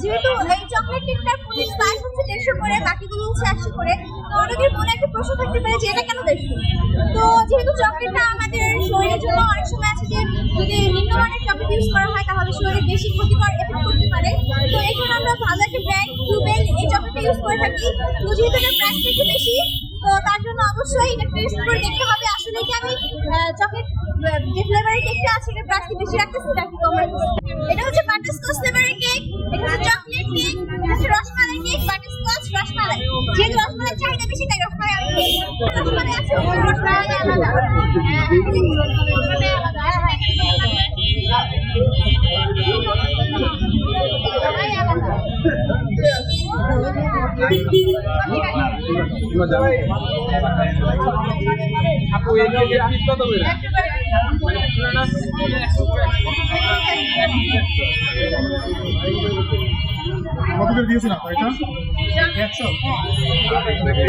যেহেতু এই chocolate কেকটার police price হচ্ছে 150 করে, বাকিগুলো হচ্ছে 100 করে। তো অনেকের মনে একটা প্রশ্ন থাকতে পারে যে এটা কেন 150? তো যেহেতু চকলেটটা আমাদের শরীরের জন্য অনেক সময় আছে যে যদি নিম্নমানের চকলেট ইউজ করা হয় তাহলে শরীরে বেশি ক্ষতিকর এফেক্ট করতে পারে। তো এই জন্য আমরা ভালো একটা ব্র্যান্ড ব্লুবেল এই চকলেটটা ইউজ করে থাকি। তো যেহেতু এটার প্রাইসটা একটু বেশি, তো তার জন্য অবশ্যই এটা টেস্ট করে দেখতে হবে আসলে কি আমি চকলেট যে ফ্লেভারের কেকটা আছে এটা প্রাইস কি বেশি রাখতেছি নাকি কম রাখতেছি। এটা হচ্ছে বাটারস্কচ ফ্লেভারের কেক, এটা হচ্ছে চকলেট কেক, এটা হচ্ছে রসমালাই কেক, বাটারস্কচ রসমালাই। যেহেতু রসমালাই চাহিদা বেশি তাই রসমালাই রসমালাই আছে, রসমালাই আলাদা। আপু এই যে পিস কত করে? কত করে দিয়েছেন আপনি এটা? 100